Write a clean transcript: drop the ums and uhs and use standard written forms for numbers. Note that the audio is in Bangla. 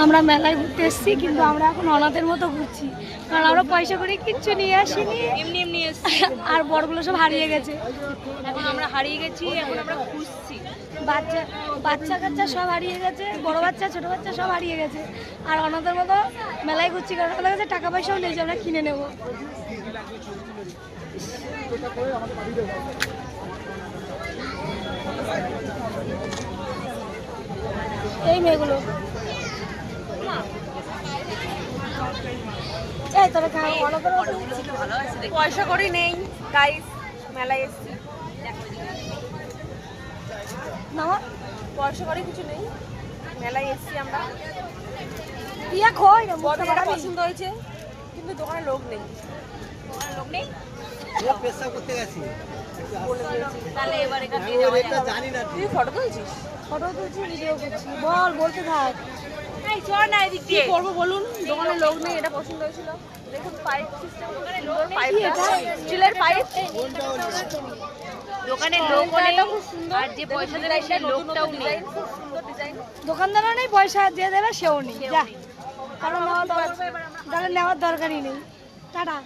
আমরা মেলায় ঘুরতে এসেছি, কিন্তু আমরা এখন অনাথের মতো ঘুরছি, কারণ আমরা পয়সা করে কিচ্ছু নিয়ে আসিনি, এমনি এমনি এসেছি। আর বড়গুলো সব হারিয়ে গেছে। এখন আমরা হারিয়ে গেছি, এখন আমরা খুঁজছি। বাচ্চা কাচ্চা সব হারিয়ে গেছে, বড় বাচ্চা ছোট বাচ্চা সব হারিয়ে গেছে, আর অনাথের মতো মেলায় ঘুরছি, কারণ আমাদের কাছে টাকা পয়সাও নেই যে আমরা কিনে নেবো। এই মেয়েগুলো পয়সা করে নেই গাইস, মেলায় এসেছি, পয়সা করে কিছু নেই, মেলায় এসেছি আমরা। বড়টা পছন্দ হয়েছে, কিন্তু দোকানে লোক নেই। লোক নেই, করতে গেছি। তাহলে এবার এখান থেকে যাওয়া যাবে। জানি না। তুই ফটো তুলছিস? ফটো তুলছি, ভিডিও করছি। বলতে থাক। এই চল না এদিক দিয়ে। কি করবো বলুন, দোকানে লোক নেই, এটা পছন্দ হয়েছিল। দেখুন পাইপ সিস্টেম, দোকানে লোক নেই, পাইপটা স্টিলের পাইপ। দোকানে লোক নেই, আর যে পয়সা দেবে সে লোকটাও নেই। সুন্দর ডিজাইন। দোকানদারও নেই, পয়সা যে দেবে সেও নেই। যা, কারণ নেওয়ার দরকারই নেই। টাটা।